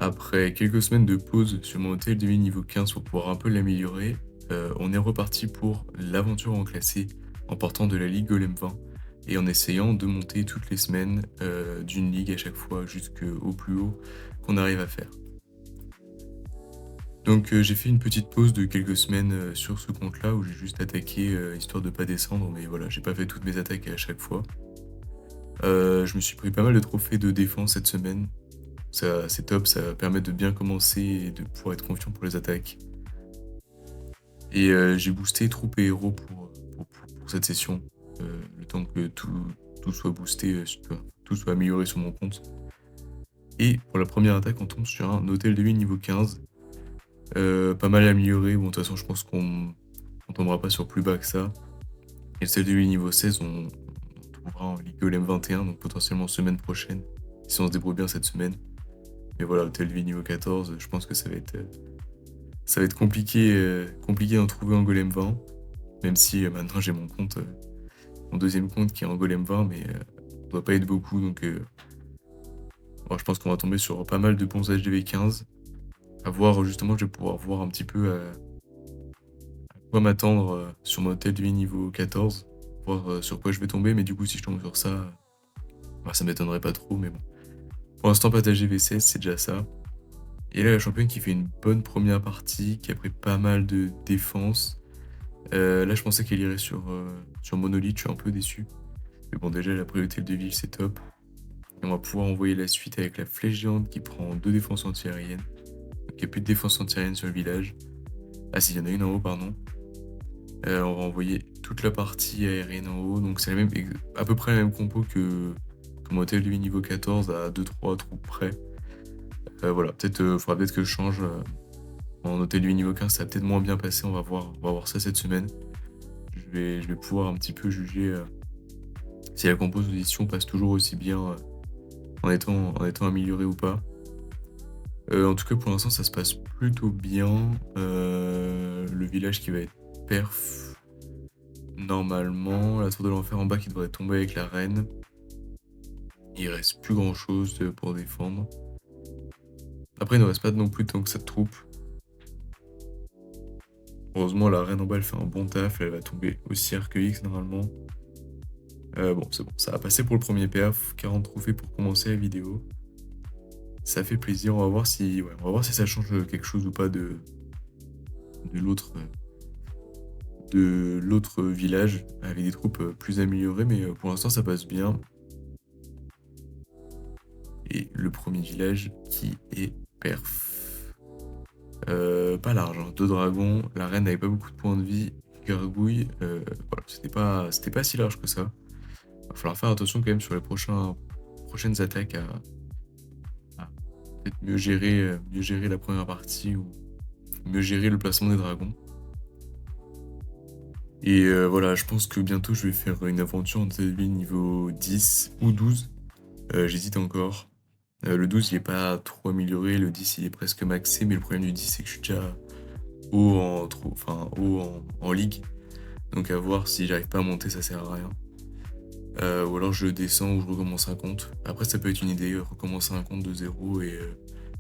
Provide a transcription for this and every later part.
Après quelques semaines de pause sur mon hôtel de ville niveau 15 pour pouvoir un peu l'améliorer, on est reparti pour l'aventure en classé en partant de la ligue Golem 20 et en essayant de monter toutes les semaines, d'une ligue à chaque fois jusqu'au plus haut qu'on arrive à faire. Donc, j'ai fait une petite pause de quelques semaines, sur ce compte-là où j'ai juste attaqué, histoire de pas descendre, mais voilà, j'ai pas fait toutes mes attaques à chaque fois. Je me suis pris pas mal de trophées de défense cette semaine. Ça, c'est top, ça permet de bien commencer et de pouvoir être confiant pour les attaques. Et j'ai boosté troupes et héros pour cette session, le temps que tout soit boosté, tout soit amélioré sur mon compte. Et pour la première attaque, on tombe sur un hôtel de ville niveau 15, pas mal amélioré. Bon, de toute façon, je pense qu'on tombera pas sur plus bas que ça. Et celle de ville niveau 16, on trouvera en Ligue Golem 21, donc potentiellement semaine prochaine, si on se débrouille bien cette semaine. Mais voilà, hôtel de ville niveau 14, je pense que ça va être compliqué, compliqué d'en trouver en Golem 20, même si maintenant j'ai mon deuxième compte qui est en Golem 20, mais on doit pas être beaucoup, donc bon, je pense qu'on va tomber sur pas mal de bons HDV 15. À voir, justement, je vais pouvoir voir un petit peu à quoi m'attendre sur mon hôtel de vie niveau 14, voir sur quoi je vais tomber, mais du coup, si je tombe sur ça, bah, ça m'étonnerait pas trop, mais bon. Pour l'instant, pas d'HDV 16, c'est déjà ça. Et là, la championne qui fait une bonne première partie, qui a pris pas mal de défense. Là, je pensais qu'elle irait sur Monolith, je suis un peu déçu. Mais bon, déjà, la priorité de ville, c'est top. Et on va pouvoir envoyer la suite avec la flèche géante qui prend 2 défenses antiaériennes. Donc, il n'y a plus de défense antiaérienne sur le village. Ah, si, il y en a une en haut, pardon. On va envoyer toute la partie aérienne en haut. Donc, c'est à peu près la même compo que mon hôtel de ville niveau 14 à 2-3 troupes près. Voilà, faudra peut-être que je change. En hôtel de vie niveau 15, ça a peut-être moins bien passé. On va voir ça cette semaine. Je vais pouvoir un petit peu juger si la composition passe toujours aussi bien en étant améliorée ou pas. En tout cas, pour l'instant, ça se passe plutôt bien. Le village qui va être perf normalement. La tour de l'enfer en bas qui devrait tomber avec la reine. Il reste plus grand chose pour défendre. Après, il ne reste pas non plus tant que cette troupe. Heureusement, la reine en bas, elle fait un bon taf. Elle va tomber aussi Arc-X normalement. Bon, c'est bon. Ça va passer pour le premier perf. 40 trophées pour commencer la vidéo. Ça fait plaisir. On va voir si ça change quelque chose ou pas de l'autre village avec des troupes plus améliorées, mais pour l'instant ça passe bien. Et le premier village qui est perf. Pas large, hein. 2 dragons, la reine n'avait pas beaucoup de points de vie, gargouille, voilà, c'était pas si large que ça. Va falloir faire attention quand même sur les prochaines attaques à peut-être mieux gérer la première partie ou mieux gérer le placement des dragons. Et voilà, je pense que bientôt je vais faire une aventure en TLV niveau 10 ou 12. J'hésite encore. Le 12 il est pas trop amélioré, le 10 il est presque maxé, mais le problème du 10 c'est que je suis déjà haut en ligue. Donc à voir si j'arrive pas à monter, ça sert à rien. Ou alors je descends ou je recommence un compte. Après ça peut être une idée, recommencer un compte de zéro et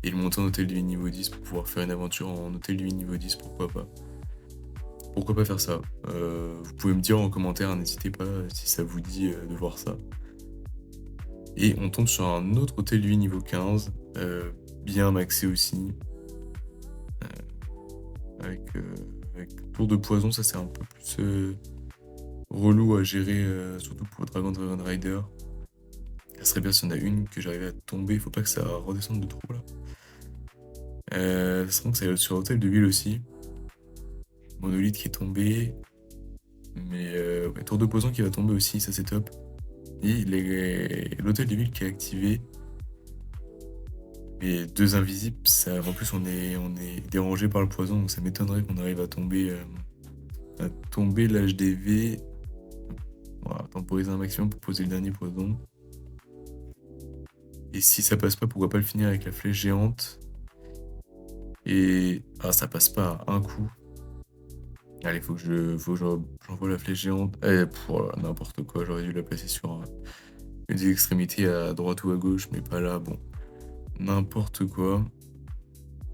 le monter en hôtel de vie niveau 10 pour pouvoir faire une aventure en hôtel de vie niveau 10, pourquoi pas. Pourquoi pas faire ça? Vous pouvez me dire en commentaire, n'hésitez pas si ça vous dit de voir ça. Et on tombe sur un autre hôtel de vie niveau 15, bien maxé aussi, avec tour de poison, ça c'est un peu plus relou à gérer, surtout pour Dragon Rider. Ça serait bien si on a une que j'arrive à tomber, faut pas que ça redescende de trop là. Ça serait bon que ça aille sur hôtel de ville aussi. Monolith qui est tombé. Mais ouais, tour de poison qui va tomber aussi, ça c'est top. Et l'hôtel de ville qui est activé. Mais 2 invisibles, ça, en plus on est dérangé par le poison, donc ça m'étonnerait qu'on arrive à tomber l'HDV. Voilà, temporiser un maximum pour poser le dernier poison. Et si ça passe pas, pourquoi pas le finir avec la flèche géante. Et ah, ça passe pas à un coup. Allez, faut que j'envoie la flèche géante. Voilà, n'importe quoi, j'aurais dû la placer sur une des extrémités à droite ou à gauche, mais pas là, bon. N'importe quoi.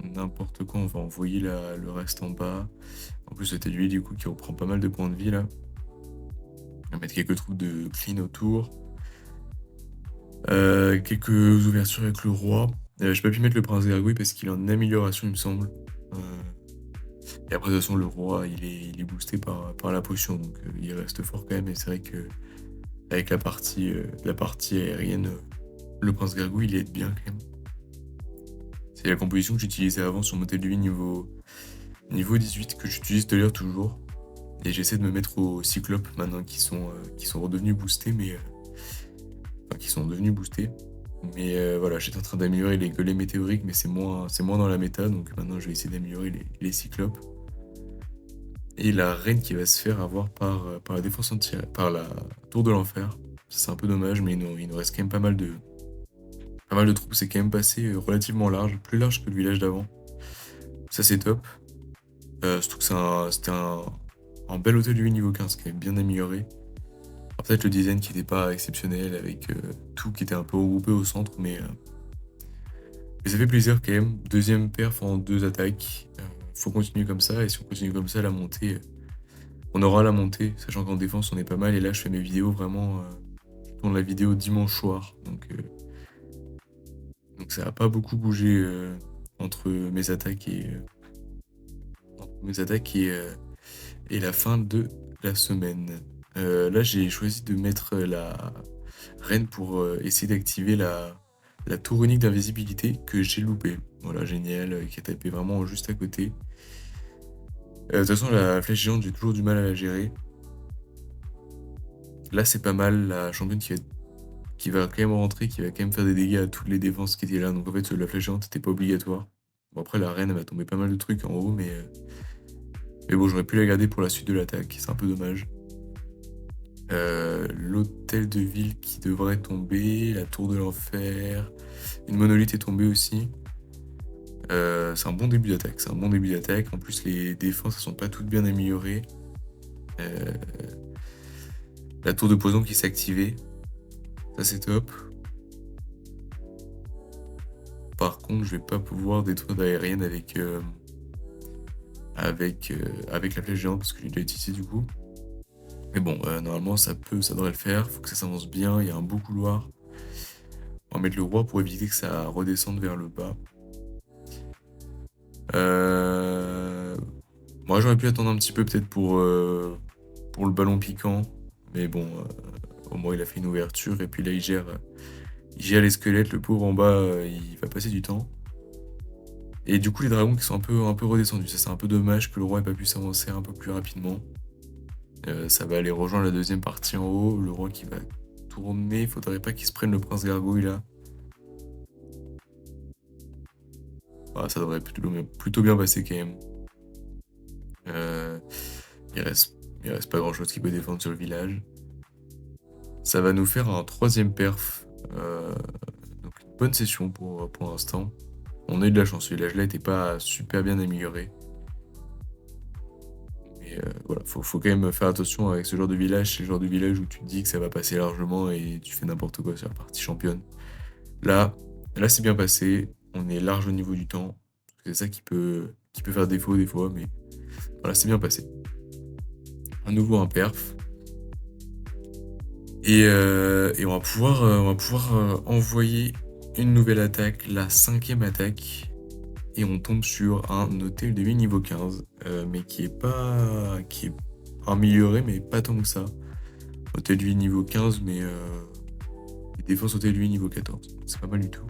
n'importe quoi, on va envoyer le reste en bas. En plus, c'était lui, du coup, qui reprend pas mal de points de vie, là. On va mettre quelques trous de clean autour. Quelques ouvertures avec le roi. J'ai pas pu mettre le prince gargouille parce qu'il est en amélioration, il me semble. Et après, de toute façon, le roi, il est boosté par la potion, donc il reste fort quand même. Et c'est vrai que avec la partie aérienne, le prince gargouille, il aide bien quand même. C'est la composition que j'utilisais avant sur mon TLUI niveau 18 que j'utilise d'ailleurs toujours. Et j'essaie de me mettre aux cyclopes maintenant qui sont redevenus boostés, enfin, qui sont devenus boostés. Mais voilà, j'étais en train d'améliorer les golets météoriques, mais c'est moins dans la méta, donc maintenant je vais essayer d'améliorer les cyclopes. Et la reine qui va se faire avoir par la défense entière, par la tour de l'enfer. C'est un peu dommage, mais il nous reste quand même pas mal de troupes. C'est quand même passé relativement large, plus large que le village d'avant. Ça c'est top. Surtout que c'était un bel hôtel de vie niveau 15 qui est bien amélioré. Alors, peut-être le design qui n'était pas exceptionnel avec tout qui était un peu regroupé au centre, mais ça fait plaisir quand même. Deuxième perf en 2 attaques. Faut continuer comme ça, et si on continue comme ça, la montée, on aura la montée, sachant qu'en défense on est pas mal, et là je fais mes vidéos vraiment, je tourne la vidéo dimanche soir, donc ça va pas beaucoup bouger entre mes attaques et la fin de la semaine. Là j'ai choisi de mettre la reine pour essayer d'activer la tour unique d'invisibilité que j'ai loupé. Voilà, génial, qui a tapé vraiment juste à côté. De toute façon, la flèche géante, j'ai toujours du mal à la gérer. Là, c'est pas mal, la championne qui va quand même rentrer, qui va quand même faire des dégâts à toutes les défenses qui étaient là. Donc en fait, la flèche géante n'était pas obligatoire. Bon, après, la reine, elle va tomber pas mal de trucs en haut, mais bon, j'aurais pu la garder pour la suite de l'attaque. C'est un peu dommage. L'hôtel de ville qui devrait tomber, la tour de l'enfer, une monolithe est tombée aussi. C'est un bon début d'attaque. C'est un bon début d'attaque. En plus, les défenses, elles sont pas toutes bien améliorées. Euh, la tour de poison qui s'est activée. Ça, c'est top. Par contre, je vais pas pouvoir détruire d'aérienne avec la flèche géante parce que j'ai déjà utilisé du coup. Mais bon, normalement, ça devrait le faire. Faut que ça s'avance bien. Il y a un beau couloir. On va mettre le roi pour éviter que ça redescende vers le bas. Moi, j'aurais pu attendre un petit peu peut-être pour le ballon piquant. Mais bon, au moins il a fait une ouverture. Et puis là, il gère les squelettes. Le pauvre en bas, il va passer du temps. Et du coup, les dragons qui sont un peu redescendus. Ça, c'est un peu dommage que le roi ait pas pu s'avancer un peu plus rapidement. Ça va aller rejoindre la deuxième partie en haut. Le roi qui va tourner. Il faudrait pas qu'il se prenne le prince gargouille là. Ah, ça devrait plutôt bien passer quand même. Euh, il reste pas grand chose qui peut défendre sur le village. Ça va nous faire un troisième perf. Donc une bonne session pour l'instant. On a eu de la chance, le village là était pas super bien amélioré. Mais voilà, faut quand même faire attention avec ce genre de village. C'est le genre de village où tu te dis que ça va passer largement et tu fais n'importe quoi sur la partie championne. Là, là c'est bien passé. On est large au niveau du temps. C'est ça qui peut faire défaut des fois, mais voilà, c'est bien passé. À nouveau un perf. Et on va pouvoir envoyer une nouvelle attaque, la 5e attaque. Et on tombe sur un hôtel de vie niveau 15, mais qui est amélioré, mais pas tant que ça. Hôtel de vie niveau 15, mais défense hôtel de vie niveau 14. C'est pas mal du tout.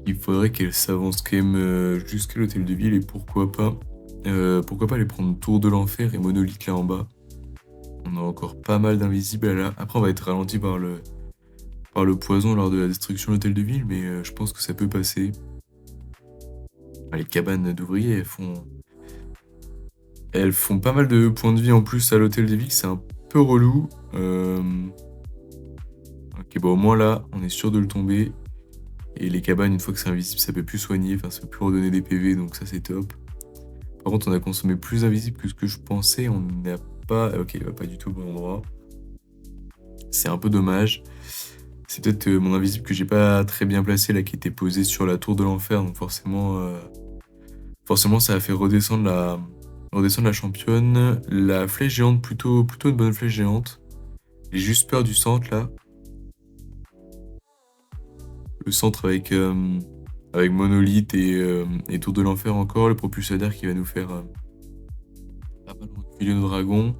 Il faudrait qu'elle s'avance quand même jusqu'à l'hôtel de ville et pourquoi pas aller prendre Tour de l'Enfer et Monolithe là en bas. On a encore pas mal d'invisibles là. Après, on va être ralenti par le poison lors de la destruction de l'hôtel de ville, mais je pense que ça peut passer. Les cabanes d'ouvriers, elles font pas mal de points de vie en plus à l'hôtel de ville, c'est un peu relou. Ok, bon, au moins là, on est sûr de le tomber. Et les cabanes, une fois que c'est invisible, ça peut plus soigner, enfin ça peut plus redonner des PV, donc ça c'est top. Par contre, on a consommé plus invisible que ce que je pensais, on n'a pas... Ok, il va pas du tout au bon endroit. C'est un peu dommage. C'est peut-être mon invisible que j'ai pas très bien placé là, qui était posé sur la tour de l'enfer, donc forcément ça a fait redescendre la championne. La flèche géante, plutôt une bonne flèche géante. J'ai juste peur du centre là. Le centre avec Monolith et Tour de l'Enfer encore, le propulseur d'air qui va nous faire pas mal reculer nos dragons.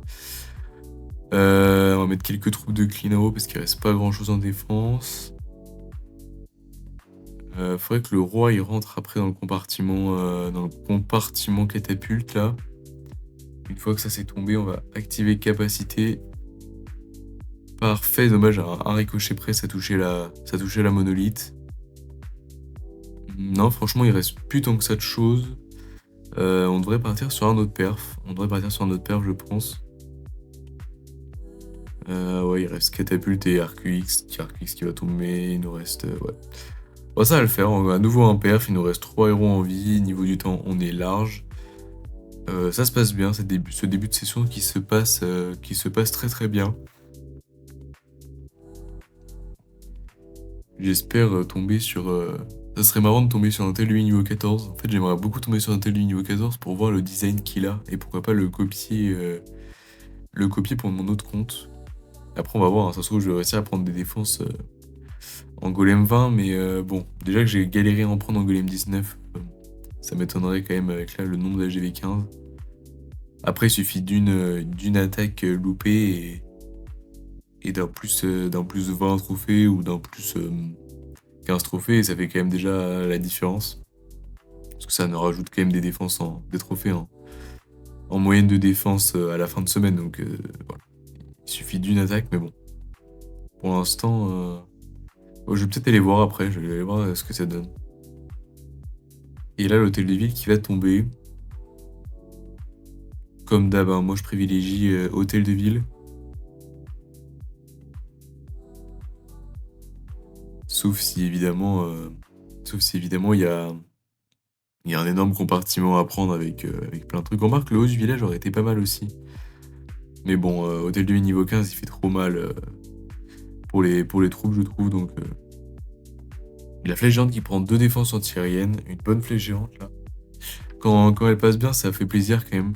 On va mettre quelques troupes de clean en haut parce qu'il reste pas grand chose en défense. Faudrait que le roi il rentre après dans le compartiment catapulte là. Une fois que ça s'est tombé, on va activer capacité. Parfait, dommage, à un ricochet près, ça touchait la monolithe. Non, franchement, il reste plus tant que ça de choses. On devrait partir sur un autre perf. Je pense. Ouais, il reste Catapulte et Arcuix qui va tomber. Il nous reste. Ouais. Bon, ça va le faire. On va à nouveau un perf. Il nous reste 3 héros en vie. Niveau du temps, on est large. Ça se passe bien, ce début de session qui se passe très très bien. J'espère tomber sur. Ça serait marrant de tomber sur un tel lui niveau 14. En fait, j'aimerais beaucoup tomber sur un tel lui niveau 14 pour voir le design qu'il a et pourquoi pas le copier pour mon autre compte. Après, on va voir, hein, ça se trouve, je vais réussir à prendre des défenses en golem 20, mais bon, déjà que j'ai galéré à en prendre en golem 19, ça m'étonnerait quand même avec là le nombre d'AGV 15. Après, il suffit d'une attaque loupée et d'un plus 20 trophées ou d'un plus 15 trophées, et ça fait quand même déjà la différence. Parce que ça nous rajoute quand même des défenses, des trophées en moyenne de défense à la fin de semaine. Donc voilà. Il suffit d'une attaque, mais bon. Pour l'instant, je vais peut-être aller voir après, je vais aller voir ce que ça donne. Et là, l'hôtel de ville qui va tomber. Comme d'hab, hein, moi je privilégie hôtel de ville. Sauf si évidemment il y a un énorme compartiment à prendre avec plein de trucs. On remarque le haut du village aurait été pas mal aussi. Mais bon, hôtel de ville niveau 15, il fait trop mal pour les troupes, je trouve. Donc, la flèche géante qui prend 2 défenses antiaériennes, une bonne flèche géante là. Quand elle passe bien, ça fait plaisir quand même.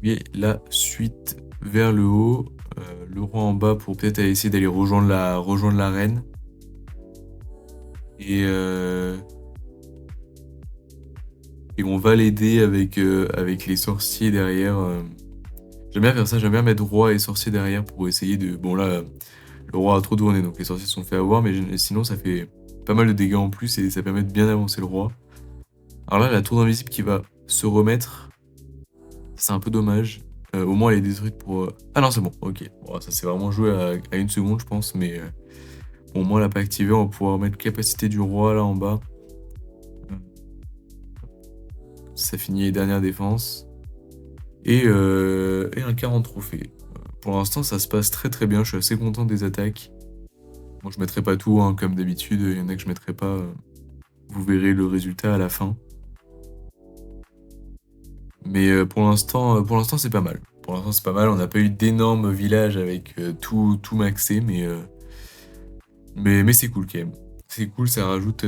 Et la suite vers le haut, le roi en bas pour peut-être essayer d'aller rejoindre la reine. Et on va l'aider avec les sorciers derrière. J'aime bien faire ça, j'aime bien mettre roi et sorcier derrière pour essayer de... Bon là, le roi a trop tourné, donc les sorciers se sont fait avoir, mais sinon ça fait pas mal de dégâts en plus et ça permet de bien avancer le roi. Alors là, la tour d'invisible qui va se remettre, c'est un peu dommage. Au moins elle est détruite pour... Ah non, c'est bon, ok. Bon, ça s'est vraiment joué à 1 seconde, je pense, mais bon, au moins elle n'a pas activé, on va pouvoir mettre capacité du roi là en bas. Ça finit les dernières défenses. Et un 40 trophées. Pour l'instant, ça se passe très très bien. Je suis assez content des attaques. Bon, je mettrai pas tout, hein, comme d'habitude. Il y en a que je mettrai pas. Vous verrez le résultat à la fin. Mais pour l'instant, c'est pas mal. Pour l'instant, c'est pas mal. On n'a pas eu d'énormes villages avec tout maxé, mais c'est cool quand même. C'est cool, ça rajoute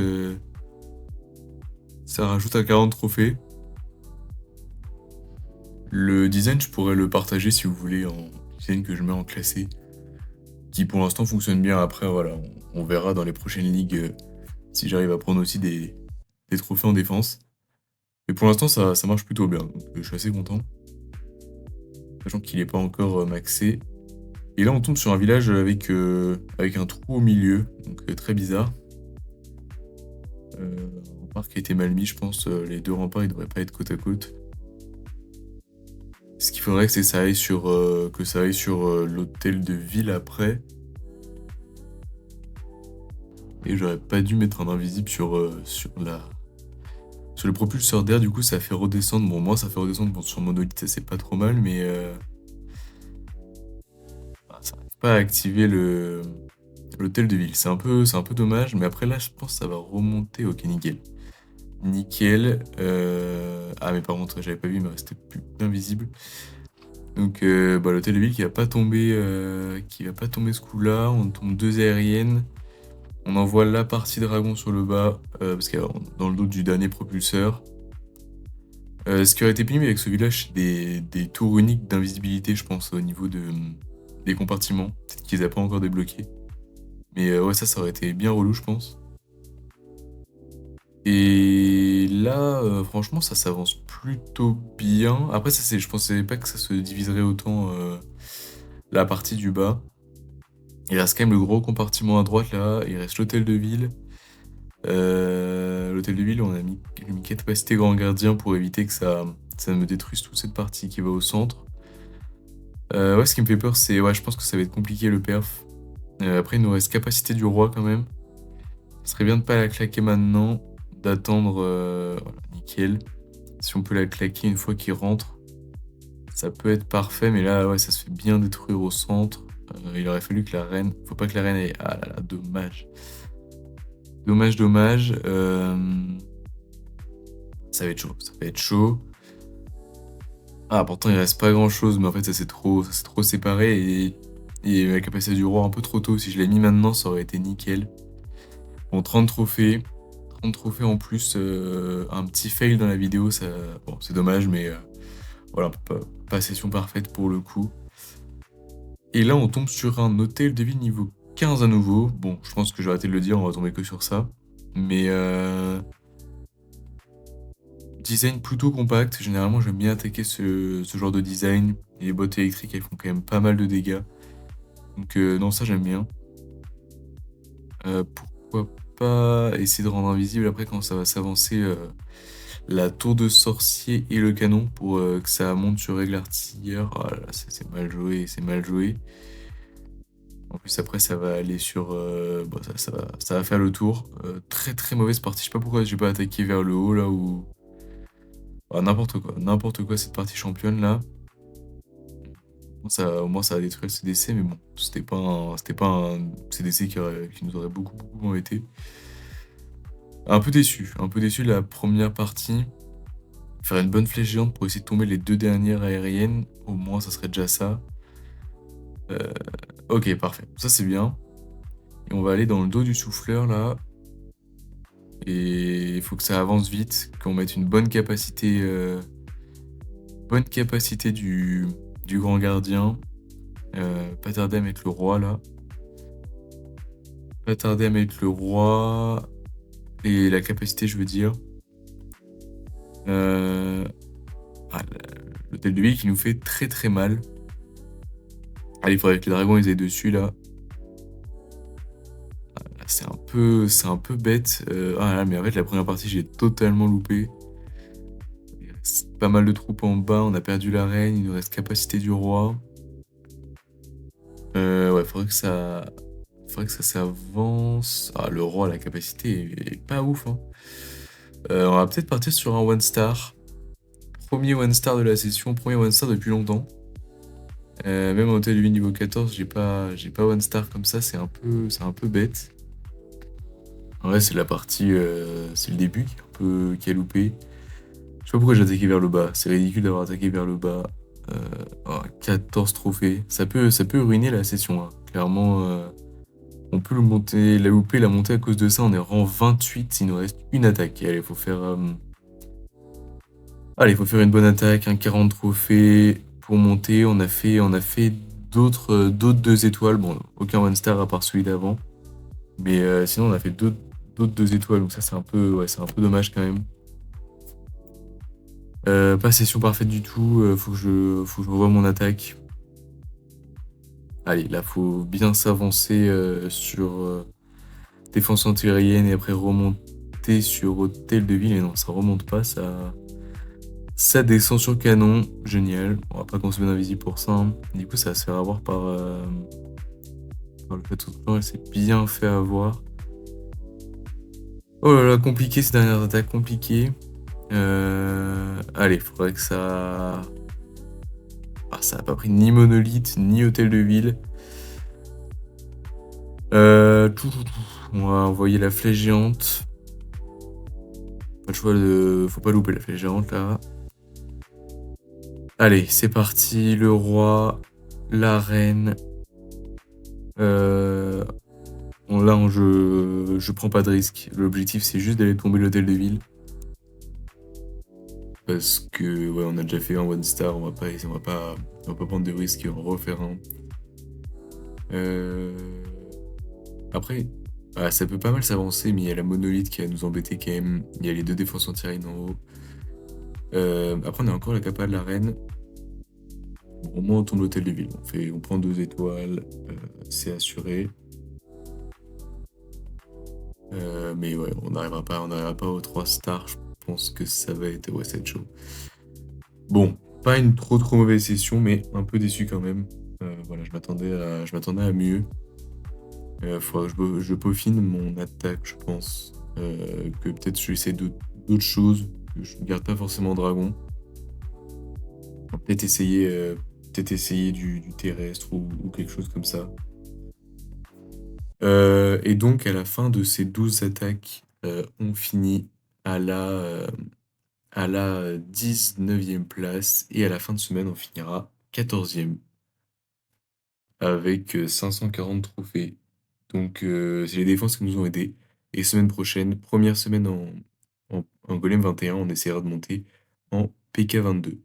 un 40 trophées. Le design, je pourrais le partager si vous voulez en design que je mets en classé, qui pour l'instant fonctionne bien. Après, voilà, on verra dans les prochaines ligues si j'arrive à prendre aussi des trophées en défense. Mais pour l'instant, ça marche plutôt bien, donc je suis assez content. Sachant qu'il n'est pas encore maxé. Et là, on tombe sur un village avec un trou au milieu, donc très bizarre. Un rempart qui a été mal mis, je pense. Les 2 remparts, ils devraient pas être côte à côte. Ce qu'il faudrait que ça aille sur l'hôtel de ville après. Et j'aurais pas dû mettre un invisible sur le propulseur d'air, du coup ça fait redescendre. Bon, moi ça fait redescendre sur monolithe, c'est pas trop mal, mais ça n'arrive pas à activer l'hôtel de ville. C'est un peu dommage, mais après là je pense que ça va remonter. Ok, nickel. Nickel. Ah mais par contre j'avais pas vu, il me restait plus d'invisible. Donc l'hôtel de ville qui va pas tomber ce coup-là. On tombe 2 aériennes. On envoie la partie dragon sur le bas, parce qu'il y a dans le dos du dernier propulseur. Ce qui aurait été pénible avec ce village, c'est des tours uniques d'invisibilité, je pense, au niveau des compartiments. Peut-être qu'ils n'avaient pas encore débloqué. Mais ouais, ça aurait été bien relou, je pense. Et là, franchement, ça s'avance plutôt bien. Après, je pensais pas que ça se diviserait autant la partie du bas. Il reste quand même le gros compartiment à droite là. Il reste l'hôtel de ville. L'hôtel de ville, on a mis capacité grand gardien pour éviter que ça me détruise toute cette partie qui va au centre. Ouais, ce qui me fait peur, c'est. Ouais, je pense que ça va être compliqué le perf. Après, il nous reste capacité du roi quand même. Ce serait bien de pas la claquer maintenant, d'attendre. Voilà, nickel. Si on peut la claquer une fois qu'il rentre, ça peut être parfait, mais là, ouais, ça se fait bien détruire au centre. Il aurait fallu que la reine. Faut pas que la reine ait. Ah là là, dommage. Dommage. Ça va être chaud, ça va être chaud. Ah, pourtant, il reste pas grand chose, mais en fait, ça s'est trop séparé et la capacité du roi un peu trop tôt. Si je l'ai mis maintenant, ça aurait été nickel. Bon, 30 trophées. 30 trophées en plus, un petit fail dans la vidéo, ça, bon, c'est dommage, mais voilà, pas session parfaite pour le coup. Et là, on tombe sur un hôtel de ville niveau 15 à nouveau. Bon, je pense que j'ai arrêté de le dire, on va tomber que sur ça. Mais design plutôt compact. Généralement, j'aime bien attaquer ce genre de design. Et les bottes électriques, elles font quand même pas mal de dégâts. Donc, non, ça, j'aime bien. Pourquoi pas essayer de rendre invisible après quand ça va s'avancer la tour de sorcier et le canon pour que ça monte sur règle artilleur. Ah là là, c'est mal joué, c'est mal joué. En plus, après, ça va aller sur. Bon, ça va faire le tour. Très mauvaise partie. Je sais pas pourquoi j'ai pas attaqué vers le haut là où. Ah, n'importe quoi cette partie championne là. Bon, au moins ça a détruit le CDC, mais bon, c'était pas un CDC qui nous aurait beaucoup embêté. Un peu déçu de la première partie. Faire une bonne flèche géante pour essayer de tomber les 2 dernières aériennes, au moins ça serait déjà ça. Ok, parfait, ça c'est bien. Et on va aller dans le dos du souffleur là. Et il faut que ça avance vite, qu'on mette une bonne capacité du grand gardien. Pas tarder à mettre le roi là. Pas tarder à mettre le roi. Et la capacité, je veux dire. L'hôtel de ville qui nous fait très mal. Allez, il faudrait que les dragons ils aillent dessus là. C'est un peu bête. Ah là, mais en fait, la première partie, j'ai totalement loupé. Il reste pas mal de troupes en bas. On a perdu la reine. Il nous reste capacité du roi. Ouais, faudrait que ça s'avance. Ah, le roi, la capacité est pas ouf, hein. On va peut-être partir sur un one star. Premier one star de la session, premier one star depuis longtemps. Même en hôtel de ville niveau 14, j'ai pas one star comme ça, c'est un peu bête. En vrai, c'est la partie, c'est le début qui a loupé. Je sais pas pourquoi j'ai attaqué vers le bas. C'est ridicule d'avoir attaqué vers le bas. 14 trophées. Ça peut ruiner la session, hein. Clairement, on peut la louper, la monter à cause de ça. On est rang 28, il nous reste une attaque. Et allez, faut faire une bonne attaque, un 40 trophées pour monter. On a fait d'autres 2 étoiles. Bon, aucun one star à part celui d'avant. Mais sinon, on a fait d'autres 2 étoiles. Donc ça, c'est un peu dommage quand même. Pas session parfaite du tout. Faut que je revoie mon attaque. Allez, là, faut bien s'avancer sur défense antiaérienne et après remonter sur hôtel de ville. Et non, ça remonte pas, ça descend sur canon. Génial. On va pas consommer d'invisible pour ça, hein. Du coup, ça va se faire avoir par le fait tout le temps. Elle s'est bien fait avoir. Oh là là, compliqué ces dernières attaques, compliquées. Allez, faudrait que ça. Ah, ça a pas pris ni monolithe, ni hôtel de ville. On va envoyer la flèche géante. Pas le choix faut pas louper la flèche géante là. Allez, c'est parti, le roi, la reine. Euh, je prends pas de risque. L'objectif, c'est juste d'aller tomber l'hôtel de ville. Parce que, ouais, on a déjà fait un one star, on va pas prendre de risque et en refaire un. Euh, Après, ça peut pas mal s'avancer, mais il y a la monolithe qui va nous embêter quand même. Il y a les deux défenses anti-rain en haut. Après, on a encore la capa de la reine. Bon, au moins, on tombe l'hôtel de ville. On prend 2 étoiles, c'est assuré. Mais ouais, on n'arrivera pas aux 3 stars. Je pense que ça va être, ouais, ça va être chaud. Bon, pas une trop mauvaise session, mais un peu déçu quand même. Voilà, je m'attendais à mieux. Faudra que je peaufine mon attaque, je pense. Que peut-être je vais essayer d'autres choses, que je ne garde pas forcément dragon. Peut-être essayer, du terrestre ou quelque chose comme ça. Et donc, à la fin de ces 12 attaques, on finit à la 19e place. Et à la fin de semaine, on finira 14e avec 540 trophées. Donc, c'est les défenses qui nous ont aidés. Et semaine prochaine, première semaine en Golem 21, on essaiera de monter en PK 22.